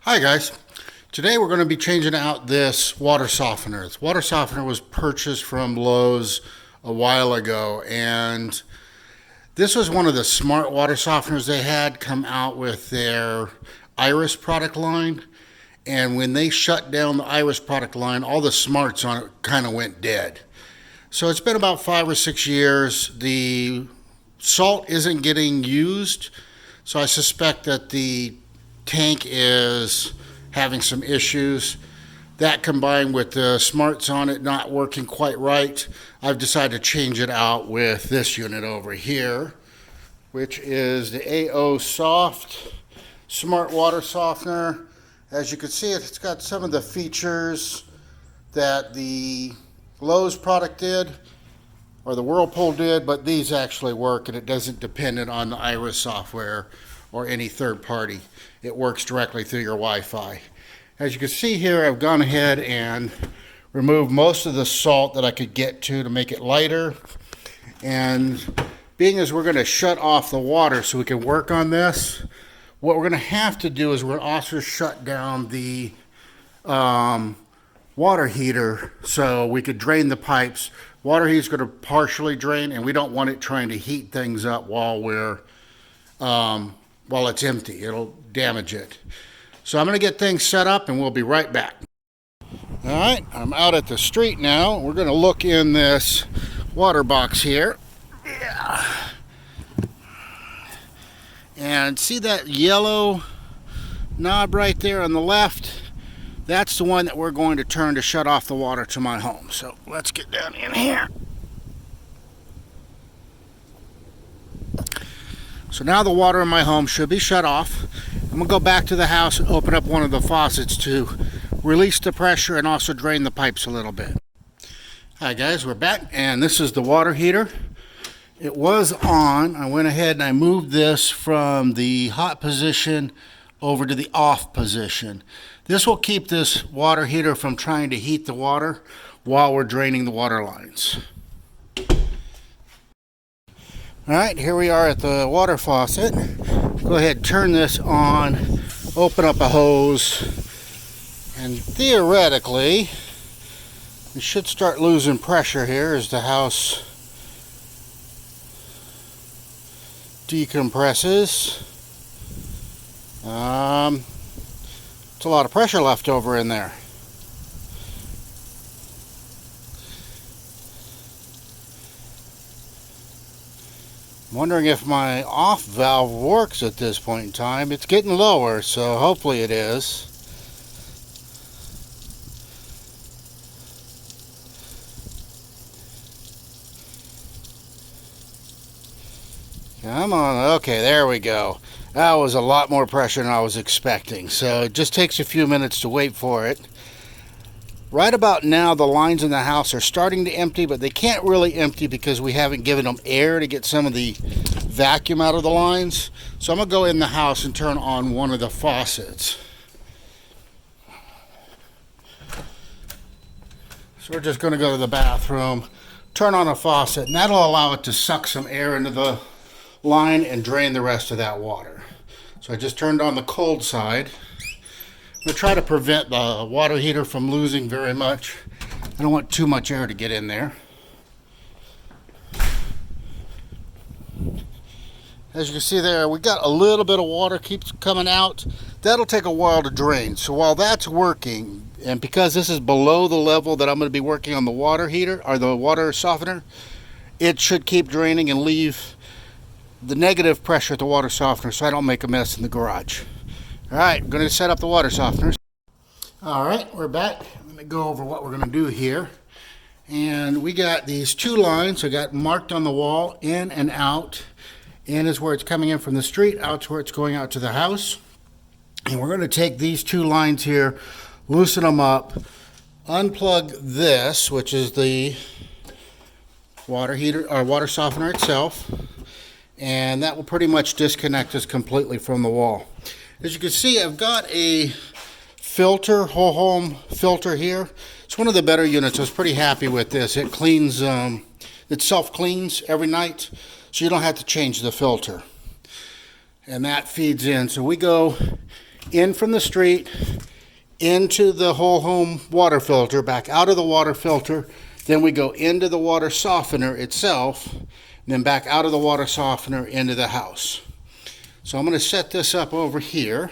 Hi guys, today we're going to be changing out this water softener. This water softener was purchased from Lowe's a while ago, and this was one of the smart water softeners they had come out with their Iris product line. And when they shut down the Iris product line, all the smarts on it kind of went dead. So it's been about 5 or 6 years. The salt isn't getting used, so I suspect that the tank is having some issues. That combined with the smarts on it not working quite right, I've decided to change it out with this unit over here, which is the AO Soft Smart Water Softener. As you can see, it's got some of the features that the Lowe's product did, or the Whirlpool did, but these actually work, and it doesn't depend on the Iris software or any third party. It works directly through your Wi-Fi. As you can see here, I've gone ahead and removed most of the salt that I could get to make it lighter. And being as we're going to shut off the water so we can work on this, what we're going to have to do is we're going to also shut down the water heater so we could drain the pipes. Water heater is going to partially drain, and we don't want it trying to heat things up while it's empty. It'll damage it. So I'm going to get things set up and we'll be right back. All right, I'm out at the street now. We're going to look in this water box here. Yeah. And see that yellow knob right there on the left? That's the one that we're going to turn to shut off the water to my home. So let's get down in here. So now the water in my home should be shut off. I'm going to go back to the house and open up one of the faucets to release the pressure and also drain the pipes a little bit. Hi guys, we're back, and this is the water heater. It was on. I went ahead and I moved this from the hot position over to the off position. This will keep this water heater from trying to heat the water while we're draining the water lines. All right, here we are at the water faucet. Go ahead and turn this on, open up a hose, and theoretically, we should start losing pressure here as the house decompresses. It's a lot of pressure left over in there. I'm wondering if my off valve works at this point in time. It's getting lower, so hopefully it is. Come on. Okay, there we go. That was a lot more pressure than I was expecting. So it just takes a few minutes to wait for it. Right about now, the lines in the house are starting to empty, but they can't really empty because we haven't given them air to get some of the vacuum out of the lines. So I'm going to go in the house and turn on one of the faucets. So we're just going to go to the bathroom, turn on a faucet, and that'll allow it to suck some air into the line and drain the rest of that water. So I just turned on the cold side. I'm going to try to prevent the water heater from losing very much. I don't want too much air to get in there. As you can see there, we got a little bit of water keeps coming out. That'll take a while to drain. So while that's working, and because this is below the level that I'm going to be working on the water heater or the water softener, it should keep draining and leave the negative pressure at the water softener so I don't make a mess in the garage. All right, I'm going to set up the water softeners. All right, we're back. Let me go over what we're going to do here. And we got these two lines. I got marked on the wall, in and out. In is where it's coming in from the street, out to where it's going out to the house. And we're going to take these two lines here, loosen them up, unplug this, which is the water heater or water softener itself. And that will pretty much disconnect us completely from the wall. As you can see, I've got a filter, whole home filter here. It's one of the better units. I was pretty happy with this. It cleans, it self-cleans every night, so you don't have to change the filter. And that feeds in. So we go in from the street, into the whole home water filter, back out of the water filter, then we go into the water softener itself, and then back out of the water softener into the house. So I'm going to set this up over here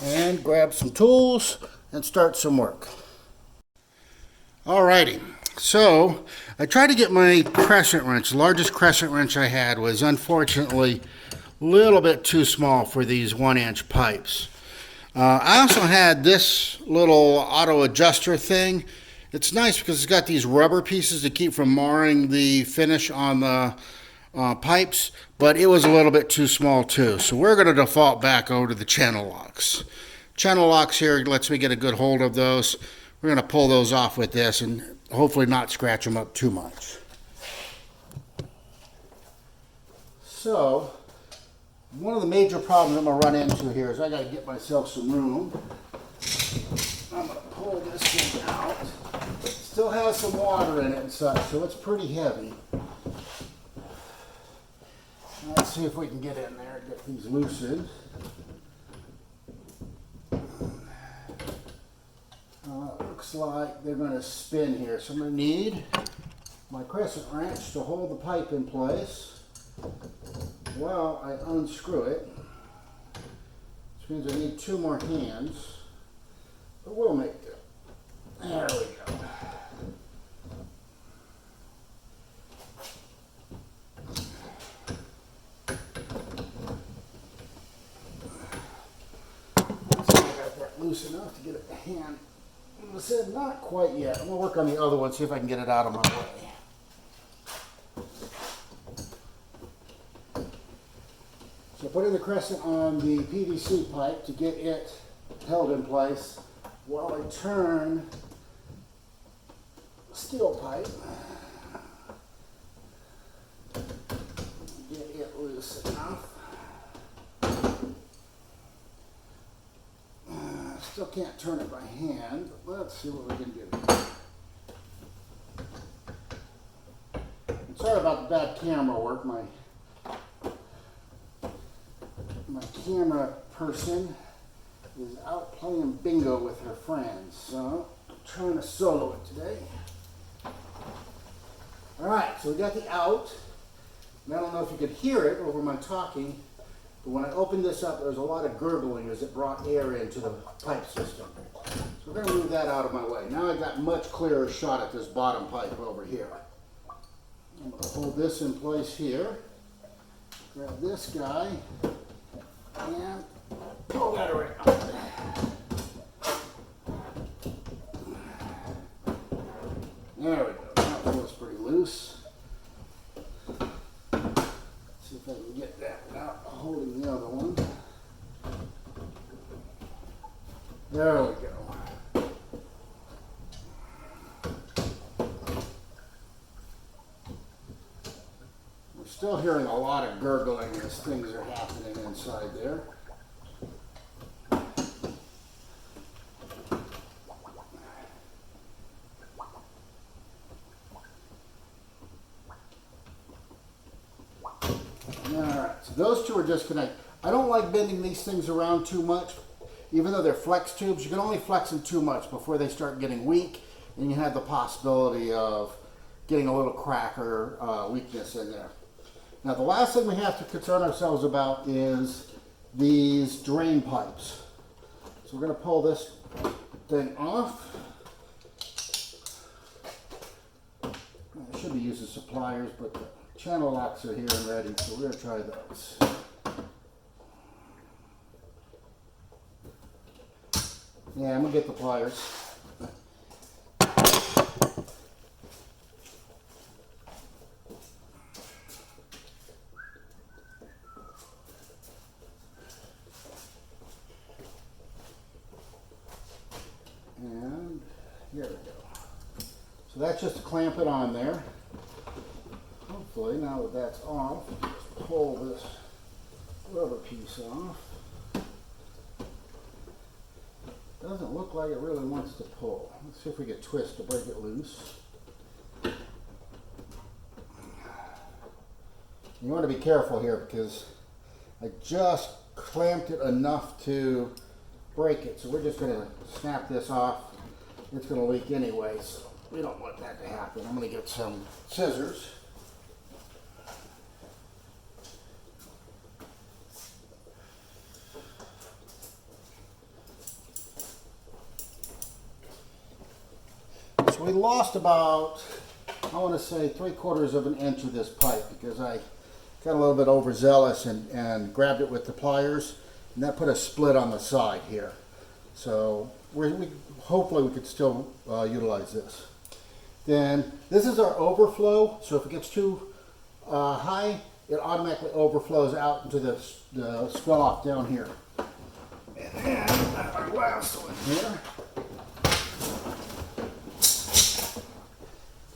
and grab some tools and start some work. Alrighty, so I tried to get my crescent wrench. The largest crescent wrench I had was unfortunately a little bit too small for these 1-inch pipes. I also had this little auto adjuster thing. It's nice because it's got these rubber pieces to keep from marring the finish on the pipes, but it was a little bit too small too. So we're going to default back over to the channel locks. Channel locks here lets me get a good hold of those. We're going to pull those off with this and hopefully not scratch them up too much. So one of the major problems I'm going to run into here is I got to get myself some room. I'm going to pull this thing out. It still has some water in it and such, so it's pretty heavy. Let's see if we can get in there and get these loosened. Looks like they're going to spin here, so I'm going to need my crescent wrench to hold the pipe in place while I unscrew it. Which means I need 2 more hands, but we'll make it. There we go. Let's see if I got that loose enough to get a hand. I said not quite yet. I'm going to work on the other one, see if I can get it out of my way. So putting the crescent on the PVC pipe to get it held in place while I turn the steel pipe. Get it loose enough. Still can't turn it by hand, but let's see what we can do. I'm sorry about the bad camera work. My camera person is out playing bingo with her friends, so I'm trying to solo it today. Alright, so we got the out. And I don't know if you could hear it over my talking, but when I opened this up, there was a lot of gurgling as it brought air into the pipe system. So we're going to move that out of my way. Now I've got much clearer shot at this bottom pipe over here. I'm going to hold this in place here. Grab this guy and pull that around. There we go. That feels pretty loose. See if I can get that without holding the other one. There we go. We're still hearing a lot of gurgling as things are happening inside there. Alright, so those two are disconnected. I don't like bending these things around too much. Even though they're flex tubes, you can only flex them too much before they start getting weak, and you have the possibility of getting a little crack or weakness in there. Now the last thing we have to concern ourselves about is these drain pipes. So we're going to pull this thing off. I should be using some pliers, but the channel locks are here and ready, so we're going to try those. Yeah, I'm going to get the pliers. And here we go. So that's just to clamp it on there. Hopefully, now that that's off, just pull this rubber piece off. Doesn't look like it really wants to pull. Let's see if we can twist to break it loose. You want to be careful here because I just clamped it enough to break it. So we're just going to snap this off. It's going to leak anyway, so we don't want that to happen. I'm going to get some scissors. So we lost about, I want to say, 3/4 of an inch of this pipe because I got a little bit overzealous and grabbed it with the pliers, and that put a split on the side here. So hopefully we could still utilize this. Then this is our overflow, so if it gets too high, it automatically overflows out into the swell off down here. And then our last one here.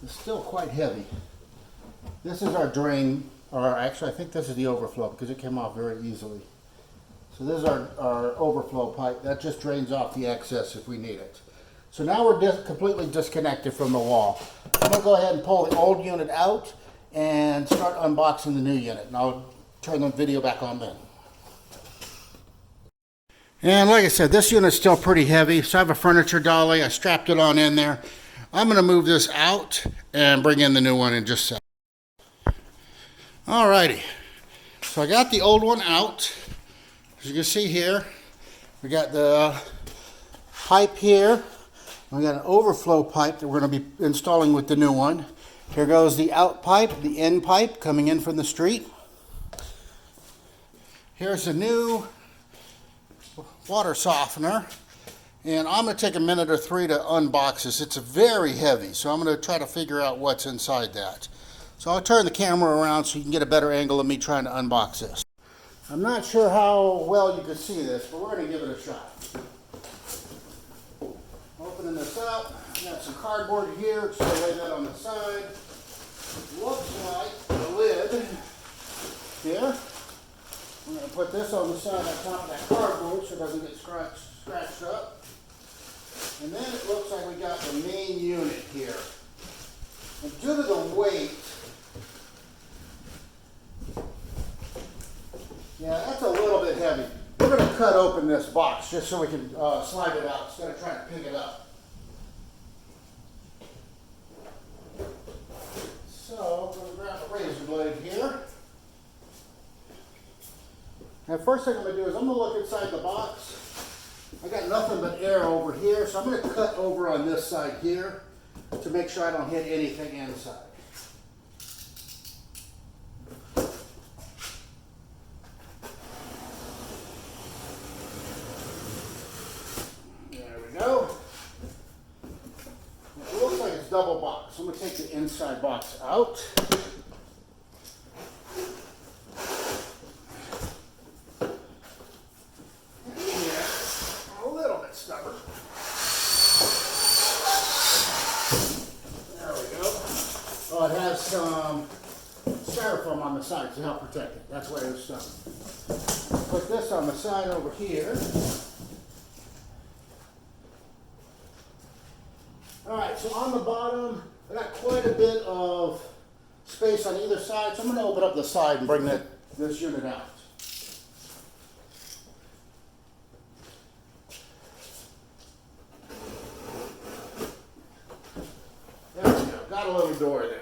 It's still quite heavy. This is our drain, or actually I think this is the overflow because it came off very easily. So this is our overflow pipe. That just drains off the excess if we need it. So now we're completely disconnected from the wall. I'm going to go ahead and pull the old unit out and start unboxing the new unit. And I'll turn the video back on then. And like I said, this unit's still pretty heavy. So I have a furniture dolly. I strapped it on in there. I'm going to move this out and bring in the new one in just a second. Alrighty. So I got the old one out. As you can see here, we got the pipe here. We got an overflow pipe that we're going to be installing with the new one. Here goes the out pipe, the end pipe coming in from the street. Here's the new water softener. And I'm going to take a minute or 3 to unbox this. It's very heavy, so I'm going to try to figure out what's inside that. So I'll turn the camera around so you can get a better angle of me trying to unbox this. I'm not sure how well you can see this, but we're going to give it a shot. Opening this up, got some cardboard here, just going to lay that on the side. Looks like the lid here. I'm going to put this on the side on top of that cardboard so it doesn't get scratched up. And then it looks like we got the main unit here. And due to the weight, yeah, that's a little bit heavy. We're going to cut open this box just so we can slide it out instead of trying to pick it up. So I'm going to grab a razor blade here. And first thing I'm going to do is I'm going to look inside the box. I got nothing but air over here, so I'm going to cut over on this side here to make sure I don't hit anything inside. There we go. It looks like it's double box. I'm going to take the inside box out. It has some styrofoam on the side to help protect it. That's why it was stuck. Put this on the side over here. Alright, so on the bottom, I got quite a bit of space on either side, so I'm going to open up the side and bring this unit out. There we go. Got a little door there.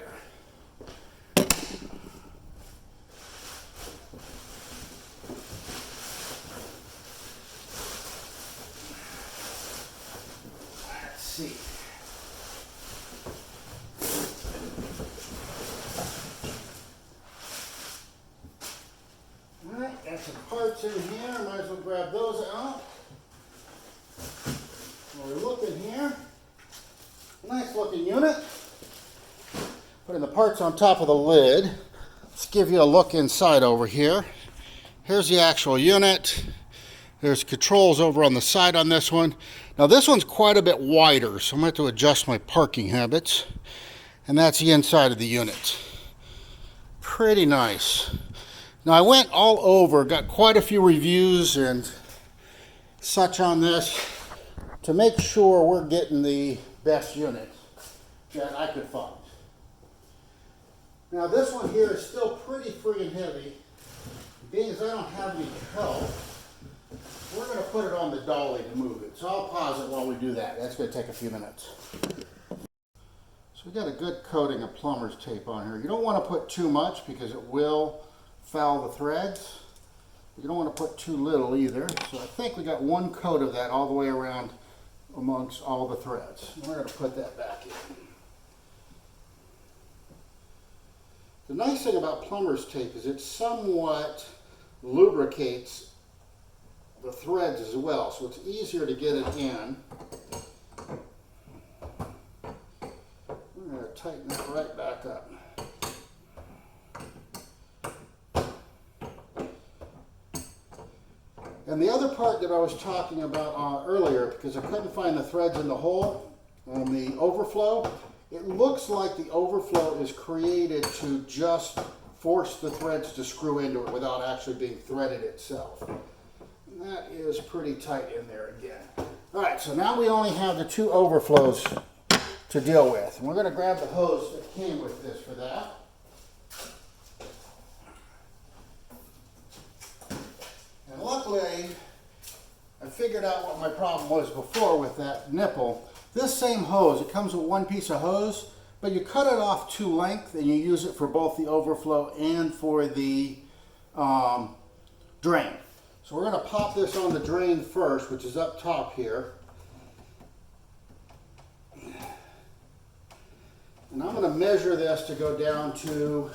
Let's see. Alright, got some parts in here. Might as well grab those out. While we're looking here, nice looking unit. Putting the parts on top of the lid. Let's give you a look inside over here. Here's the actual unit. There's controls over on the side on this one. Now this one's quite a bit wider, so I'm going to have to adjust my parking habits. And that's the inside of the unit. Pretty nice. Now I went all over, got quite a few reviews and such on this to make sure we're getting the best unit that I could find. Now this one here is still pretty friggin' heavy, being as I don't have any help. We're going to put it on the dolly to move it. So I'll pause it while we do that. That's going to take a few minutes. So we got a good coating of plumber's tape on here. You don't want to put too much because it will foul the threads. You don't want to put too little either. So I think we got one coat of that all the way around amongst all the threads. We're going to put that back in. The nice thing about plumber's tape is it somewhat lubricates the threads as well, so it's easier to get it in. We're going to tighten that right back up. And the other part that I was talking about earlier, because I couldn't find the threads in the hole on the overflow, it looks like the overflow is created to just force the threads to screw into it without actually being threaded itself. And that is pretty tight in there again. All right, so now we only have the two overflows to deal with. And we're going to grab the hose that came with this for that. And luckily, I figured out what my problem was before with that nipple. This same hose, it comes with one piece of hose, but you cut it off to length and you use it for both the overflow and for the drain. So we're going to pop this on the drain first, which is up top here. And I'm going to measure this to go down to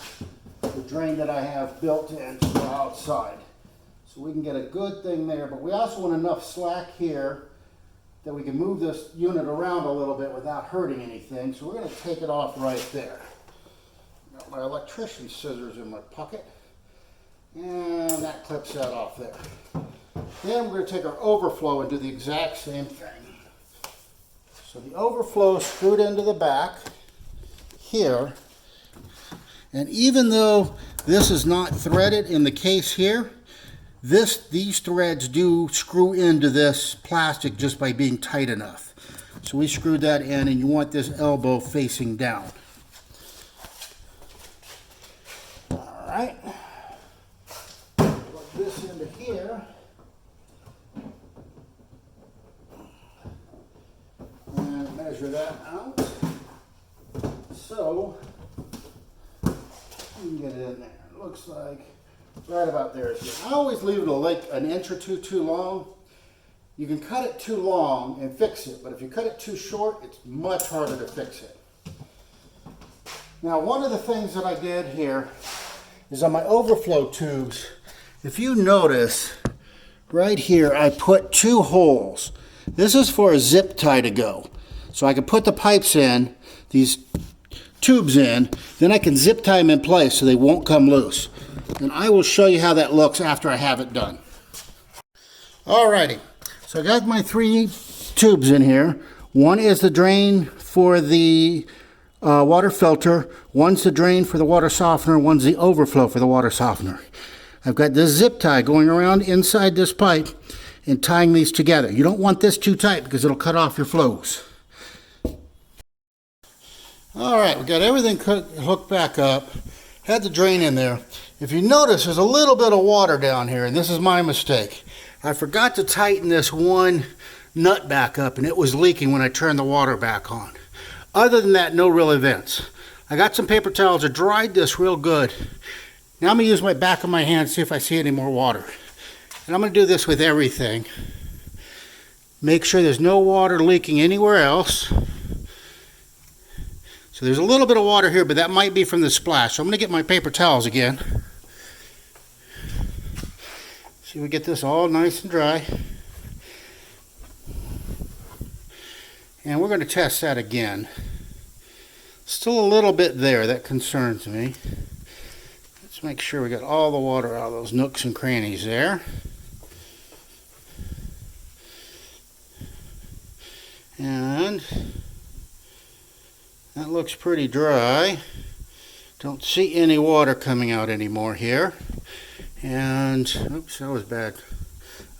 the drain that I have built in to the outside. So we can get a good thing there, but we also want enough slack here that we can move this unit around a little bit without hurting anything. So we're going to take it off right there. Got my electrician's scissors in my pocket. And that clips that off there. Then we're going to take our overflow and do the exact same thing. So the overflow is screwed into the back here. And even though this is not threaded in the case here, these threads do screw into this plastic just by being tight enough. So we screwed that in, and you want this elbow facing down. All right. Plug this into here. And measure that out. So you can get it in there. It looks like right about there is good. I always leave it like an inch or two too long. You can cut it too long and fix it, but if you cut it too short, it's much harder to fix it. Now, one of the things that I did here is on my overflow tubes, if you notice, right here I put two holes. This is for a zip tie to go. So I can put the pipes in, these tubes in, then I can zip tie them in place so they won't come loose. And I will show you how that looks after I have it done. Alrighty, so I got my three tubes in here. One is the drain for the water filter, one's the drain for the water softener, one's the overflow for the water softener. I've got this zip tie going around inside this pipe and tying these together. You don't want this too tight because it'll cut off your flows. Alright, we got everything hooked back up. Had the drain in there. If you notice, there's a little bit of water down here, and this is my mistake. I forgot to tighten this one nut back up, and it was leaking when I turned the water back on. Other than that, no real events. I got some paper towels. I dried this real good. Now I'm going to use my back of my hand to see if I see any more water. And I'm going to do this with everything. Make sure there's no water leaking anywhere else. So there's a little bit of water here, but that might be from the splash. So I'm going to get my paper towels again. See if we get this all nice and dry. And we're going to test that again. Still a little bit there. That concerns me. Let's make sure we got all the water out of those nooks and crannies there. And that looks pretty dry. Don't see any water coming out anymore here. And, oops, that was a bad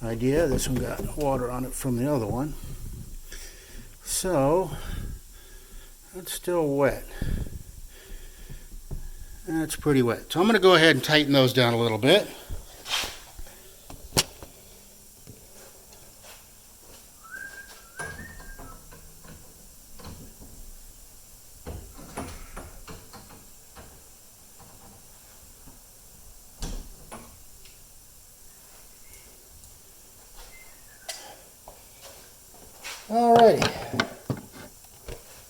idea. This one got water on it from the other one. So, that's still wet. That's pretty wet. So I'm going to go ahead and tighten those down a little bit. Alrighty.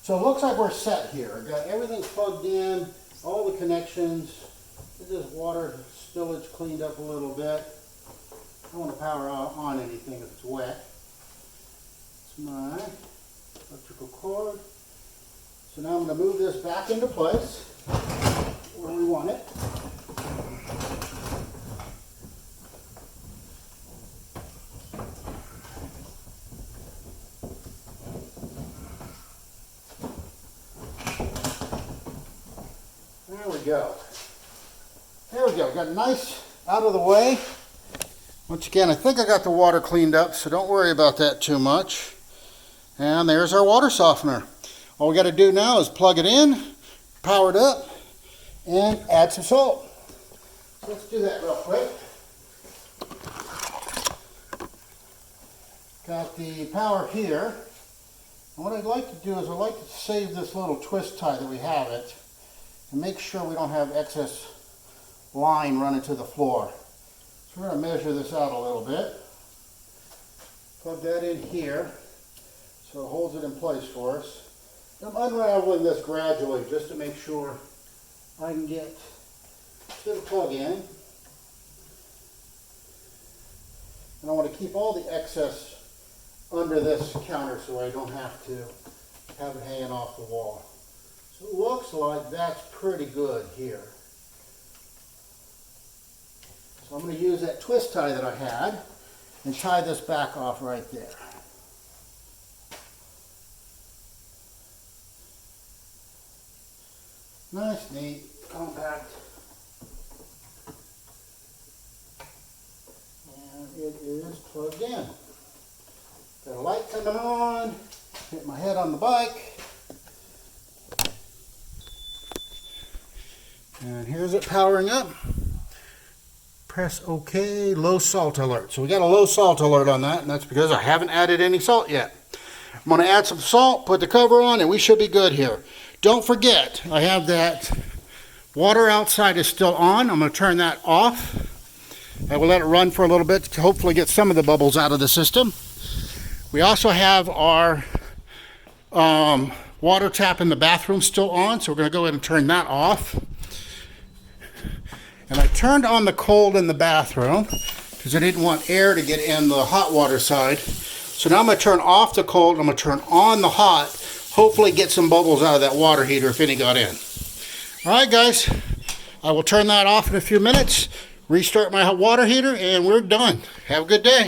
So it looks like we're set here. I've got everything plugged in, all the connections. Get this water spillage cleaned up a little bit. I don't want to power on anything if it's wet. It's my electrical cord. So now I'm going to move this back into place where we want it. There we go. There we go. Got nice out of the way. Once again, I think I got the water cleaned up, so don't worry about that too much. And there's our water softener. All we got to do now is plug it in, power it up, and add some salt. So let's do that real quick. Got the power here. And what I'd like to do is I'd like to save this little twist tie that we have it and make sure we don't have excess line running to the floor. So we're going to measure this out a little bit. Plug that in here so it holds it in place for us. I'm unraveling this gradually just to make sure I can get to the plug in. And I want to keep all the excess under this counter so I don't have to have it hanging off the wall. So it looks like that's pretty good here. So I'm going to use that twist tie that I had and tie this back off right there. Nice, neat, compact. And it is plugged in. Got a light coming on. Hit my head on the bike. And here's it powering up. Press OK, low salt alert. So we got a low salt alert on that, and that's because I haven't added any salt yet. I'm going to add some salt, put the cover on, and we should be good here. Don't forget, I have that water outside is still on. I'm going to turn that off. I will let it run for a little bit to hopefully get some of the bubbles out of the system. We also have our water tap in the bathroom still on, so we're going to go ahead and turn that off. And I turned on the cold in the bathroom because I didn't want air to get in the hot water side. So now I'm going to turn off the cold, I'm going to turn on the hot, hopefully get some bubbles out of that water heater if any got in. Alright guys, I will turn that off in a few minutes, restart my water heater, and we're done. Have a good day.